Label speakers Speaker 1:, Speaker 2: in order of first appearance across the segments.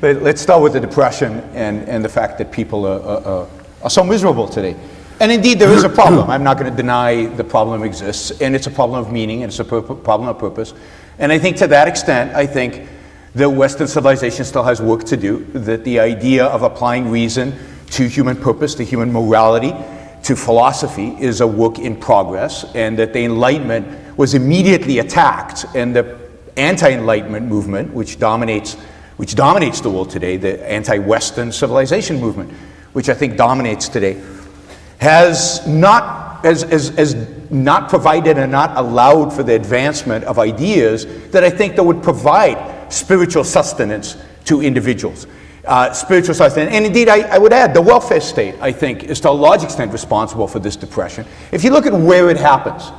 Speaker 1: Let's start with the Depression and the fact that people are so miserable today. And indeed, there is a problem. I'm not going to deny the problem exists, and it's a problem of meaning, and it's a problem of purpose. And I think to that extent, I think that Western civilization still has work to do, that the idea of applying reason to human purpose, to human morality, to philosophy is a work in progress, and that the Enlightenment was immediately attacked, and the anti-Enlightenment movement, which dominates the world today, the anti-Western civilization movement, which I think dominates today, has not provided and not allowed for the advancement of ideas that I think that would provide spiritual sustenance to individuals. Spiritual sustenance, and indeed I would add the welfare state, I think, is to a large extent responsible for this depression. If you look at where it happens,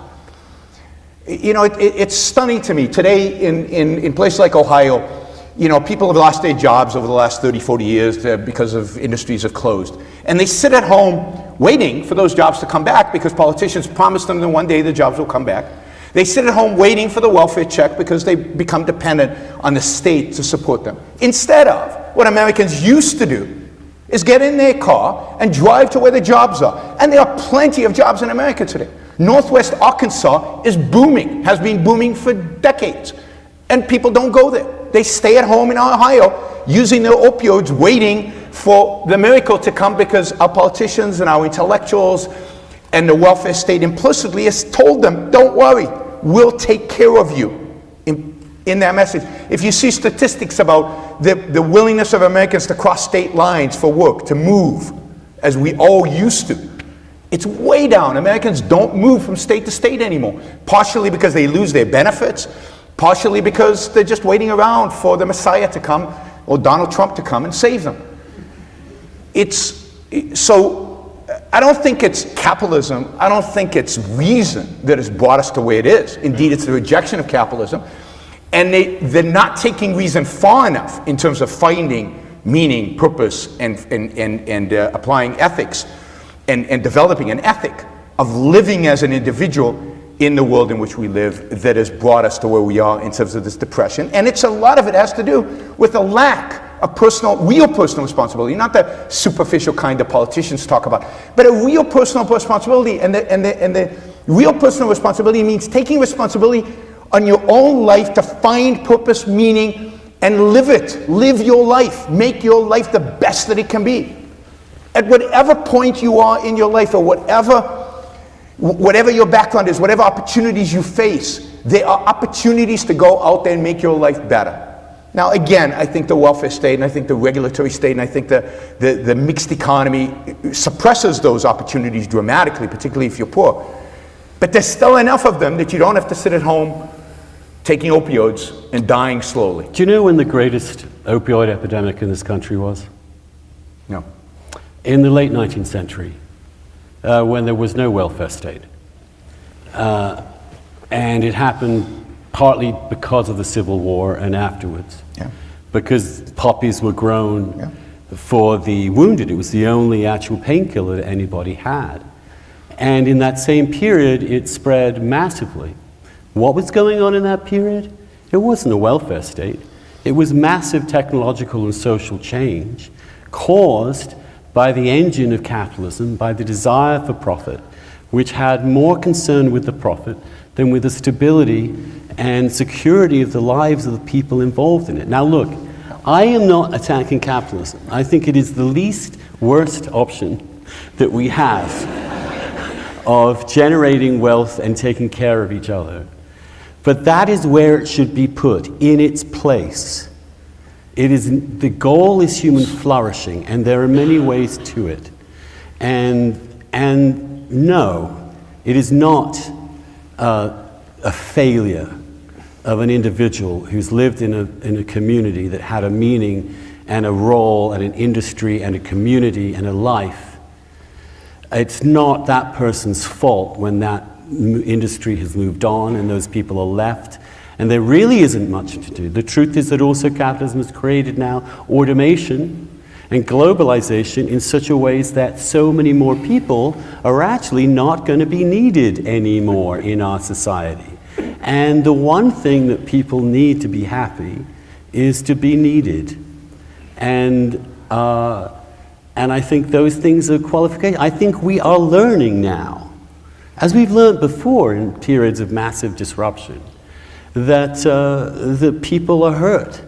Speaker 1: you know, it's stunning to me. Today in places like Ohio, you know, people have lost their jobs over the last 30, 40 years because of industries have closed. And they sit at home waiting for those jobs to come back because politicians promised them that one day the jobs will come back. They sit at home waiting for the welfare check because they become dependent on the state to support them. Instead of what Americans used to do is get in their car and drive to where the jobs are. And there are plenty of jobs in America today. Northwest Arkansas is booming, has been booming for decades. And people don't go there. They stay at home in Ohio using their opioids, waiting for the miracle to come because our politicians and our intellectuals and the welfare state implicitly has told them, don't worry, we'll take care of you in that message. If you see statistics about the willingness of Americans to cross state lines for work, to move, as we all used to, it's way down. Americans don't move from state to state anymore, partially because they lose their benefits, partially because they're just waiting around for the Messiah to come or Donald Trump to come and save them. So I don't think it's capitalism, I don't think it's reason that has brought us to where it is. Indeed, it's the rejection of capitalism. And they're not taking reason far enough in terms of finding meaning, purpose, and applying ethics and developing an ethic of living as an individual in the world in which we live that has brought us to where we are in terms of this depression. And a lot of it has to do with a lack of real personal responsibility, not the superficial kind that politicians talk about, but a real personal responsibility. And the real personal responsibility means taking responsibility on your own life to find purpose, meaning, and live it. Live your life. Make your life the best that it can be. At whatever point you are in your life, or whatever your background is, whatever opportunities you face, there are opportunities to go out there and make your life better. Now, again, I think the welfare state, and I think the regulatory state, and I think the mixed economy suppresses those opportunities dramatically, particularly if you're poor. But there's still enough of them that you don't have to sit at home taking opioids and dying slowly.
Speaker 2: Do you know when the greatest opioid epidemic in this country was?
Speaker 1: No.
Speaker 2: In the late 19th century. When there was no welfare state. And it happened partly because of the Civil War and afterwards.
Speaker 1: Yeah.
Speaker 2: Because poppies were grown for the wounded. It was the only actual painkiller that anybody had. And in that same period, it spread massively. What was going on in that period? It wasn't a welfare state. It was massive technological and social change caused by the engine of capitalism, by the desire for profit, which had more concern with the profit than with the stability and security of the lives of the people involved in it. Now look, I am not attacking capitalism. I think it is the least worst option that we have of generating wealth and taking care of each other. But that is where it should be put, in its place. The goal is human flourishing, and there are many ways to it. And no, it is not a failure of an individual who's lived in a community that had a meaning and a role and an industry and a community and a life. It's not that person's fault when that industry has moved on and those people are left. And there really isn't much to do. The truth is that also capitalism has created now automation and globalization in such a ways that so many more people are actually not going to be needed anymore in our society. And the one thing that people need to be happy is to be needed. And I think those things are qualification. I think we are learning now, as we've learned before in periods of massive disruption, that the people are hurt.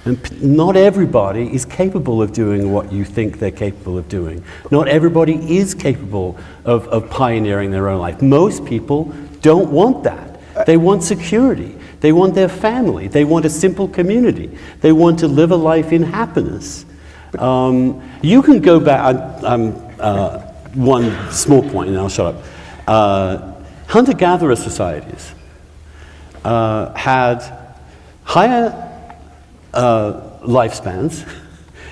Speaker 2: And not everybody is capable of doing what you think they're capable of doing. Not everybody is capable of pioneering their own life. Most people don't want that. They want security. They want their family. They want a simple community. They want to live a life in happiness. You can go back, one small point and I'll shut up. Hunter-gatherer societies had higher lifespans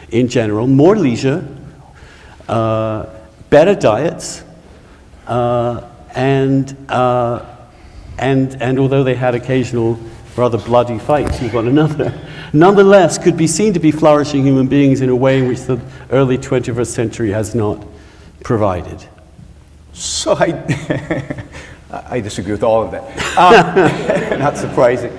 Speaker 2: in general, more leisure, better diets, and although they had occasional rather bloody fights with one another, nonetheless could be seen to be flourishing human beings in a way in which the early 21st century has not provided.
Speaker 1: So I disagree with all of that. Not surprising.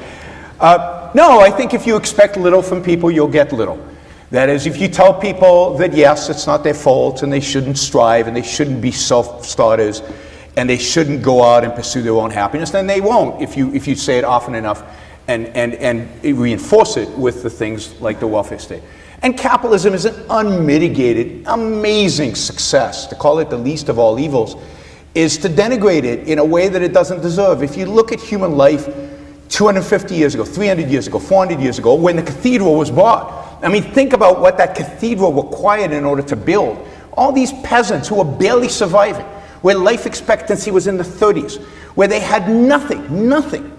Speaker 1: No, I think if you expect little from people, you'll get little. That is, if you tell people that yes, it's not their fault and they shouldn't strive and they shouldn't be self-starters and they shouldn't go out and pursue their own happiness, then they won't if you say it often enough and reinforce it with the things like the welfare state. And capitalism is an unmitigated, amazing success. To call it the least of all evils is to denigrate it in a way that it doesn't deserve. If you look at human life 250 years ago, 300 years ago, 400 years ago, when the cathedral was bought. I mean, think about what that cathedral required in order to build. All these peasants who were barely surviving, where life expectancy was in the 30s, where they had nothing.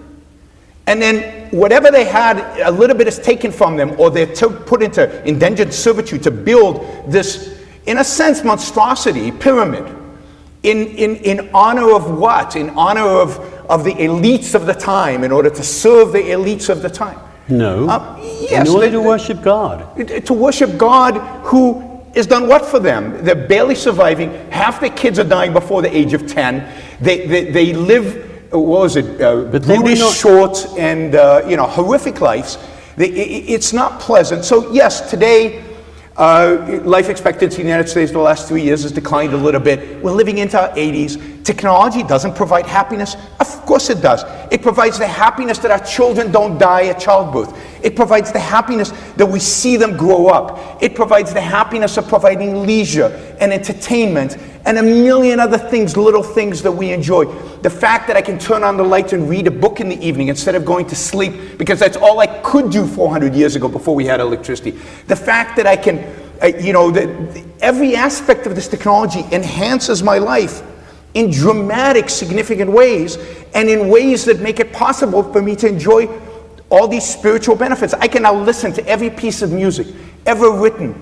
Speaker 1: And then whatever they had, a little bit is taken from them, or they're put into indentured servitude to build this, in a sense, monstrosity, pyramid. In honor of what? In honor of the elites of the time, in order to serve the elites of the time.
Speaker 2: No.
Speaker 1: Yes.
Speaker 2: In order to worship God.
Speaker 1: To worship God who has done what for them? They're barely surviving. Half their kids are dying before the age of 10. They live, what was it, brutish, short, and horrific lives. It's not pleasant. So yes, today, life expectancy in the United States the last 3 years has declined a little bit. We're living into our 80s. Technology doesn't provide happiness. Of course it does. It provides the happiness that our children don't die at childbirth. It provides the happiness that we see them grow up. It provides the happiness of providing leisure and entertainment and a million other things, little things that we enjoy. The fact that I can turn on the lights and read a book in the evening instead of going to sleep, because that's all I could do 400 years ago before we had electricity. The fact that I can, every aspect of this technology enhances my life in dramatic, significant ways, and in ways that make it possible for me to enjoy all these spiritual benefits. I can now listen to every piece of music ever written,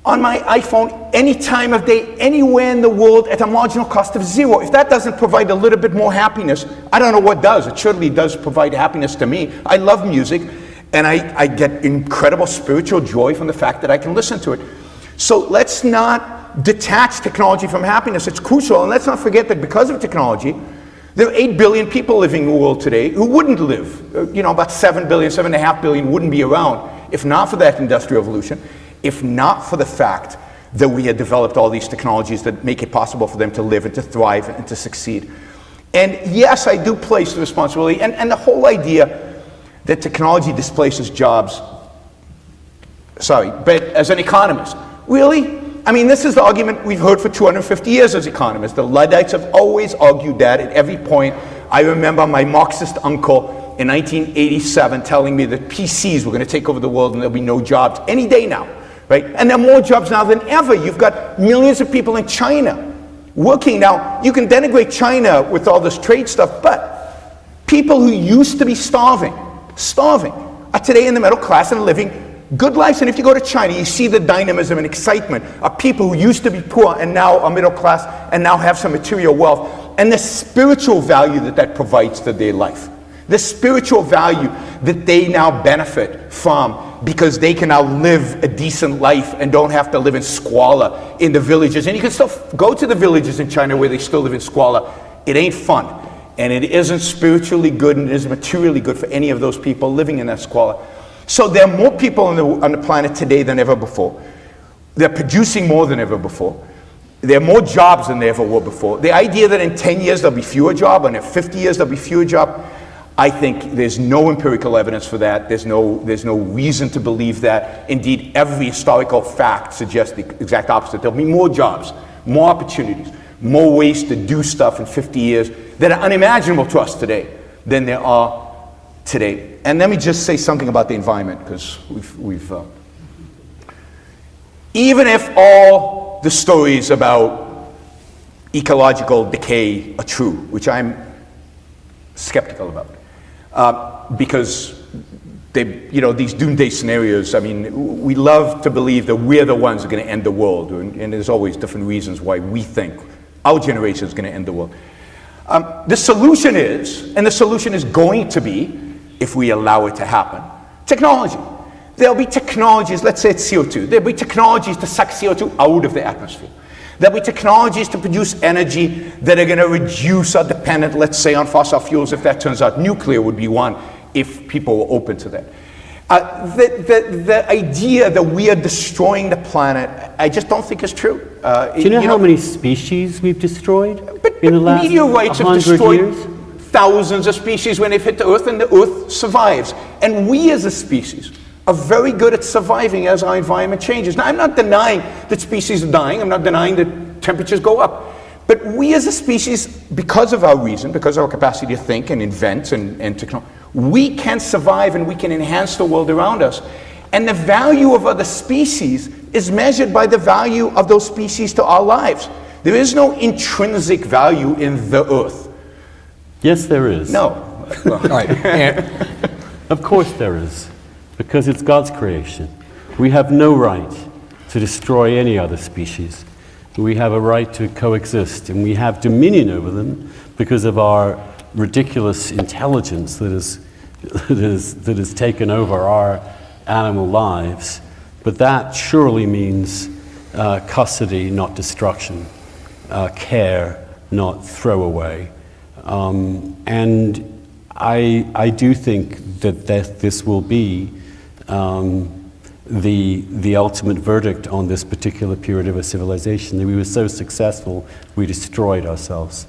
Speaker 1: on my iPhone, any time of day, anywhere in the world, at a marginal cost of zero. If that doesn't provide a little bit more happiness, I don't know what does. It surely does provide happiness to me. I love music, and I get incredible spiritual joy from the fact that I can listen to it. So let's not detach technology from happiness. It's crucial, and let's not forget that because of technology, there are 8 billion people living in the world today who wouldn't live. About 7 billion, 7.5 billion wouldn't be around if not for that industrial revolution, if not for the fact that we had developed all these technologies that make it possible for them to live and to thrive and to succeed. And yes, I do place the responsibility, and the whole idea that technology displaces jobs, but as an economist, really? I mean, this is the argument we've heard for 250 years as economists. The Luddites have always argued that at every point. I remember my Marxist uncle in 1987 telling me that PCs were going to take over the world and there'll be no jobs any day now, right? And there are more jobs now than ever. You've got millions of people in China working now. You can denigrate China with all this trade stuff, but people who used to be starving, are today in the middle class and living good lives. And if you go to China, you see the dynamism and excitement of people who used to be poor and now are middle class and now have some material wealth, and the spiritual value that provides to their life. The spiritual value that they now benefit from because they can now live a decent life and don't have to live in squalor in the villages. And you can still go to the villages in China where they still live in squalor. It ain't fun. And it isn't spiritually good and it isn't materially good for any of those people living in that squalor. So there are more people on the planet today than ever before. They're producing more than ever before. There are more jobs than there ever were before. The idea that in 10 years there'll be fewer jobs, and in 50 years there'll be fewer jobs, I think there's no empirical evidence for that. There's no reason to believe that. Indeed, every historical fact suggests the exact opposite. There'll be more jobs, more opportunities, more ways to do stuff in 50 years that are unimaginable to us today than there are today. And let me just say something about the environment, because even if all the stories about ecological decay are true, which I'm skeptical about, because these doomsday scenarios, I mean, we love to believe that we're the ones who are going to end the world, and there's always different reasons why we think our generation is going to end the world. The solution is going to be, if we allow it to happen, technology. There'll be technologies, let's say it's CO2, there'll be technologies to suck CO2 out of the atmosphere. There'll be technologies to produce energy that are going to reduce our dependence, let's say, on fossil fuels. If that turns out, nuclear would be one, if people were open to that. The idea that we are destroying the planet, I just don't think is true.
Speaker 2: Do you know how many species we've destroyed in the last
Speaker 1: meteorites have
Speaker 2: 100
Speaker 1: destroyed
Speaker 2: years?
Speaker 1: Thousands of species when they've hit the Earth, and the Earth survives. And we as a species are very good at surviving as our environment changes. Now, I'm not denying that species are dying. I'm not denying that temperatures go up. But we as a species, because of our reason, because of our capacity to think and invent and technology, we can survive and we can enhance the world around us. And the value of other species is measured by the value of those species to our lives. There is no intrinsic value in the Earth.
Speaker 2: Yes, there is.
Speaker 1: No. Well,
Speaker 3: All right.
Speaker 2: Of course there is, because it's God's creation. We have no right to destroy any other species. We have a right to coexist, and we have dominion over them because of our ridiculous intelligence that has taken over our animal lives. But that surely means custody, not destruction, care, not throwaway. And I do think that this will be the ultimate verdict on this particular period of a civilization, that we were so successful we destroyed ourselves.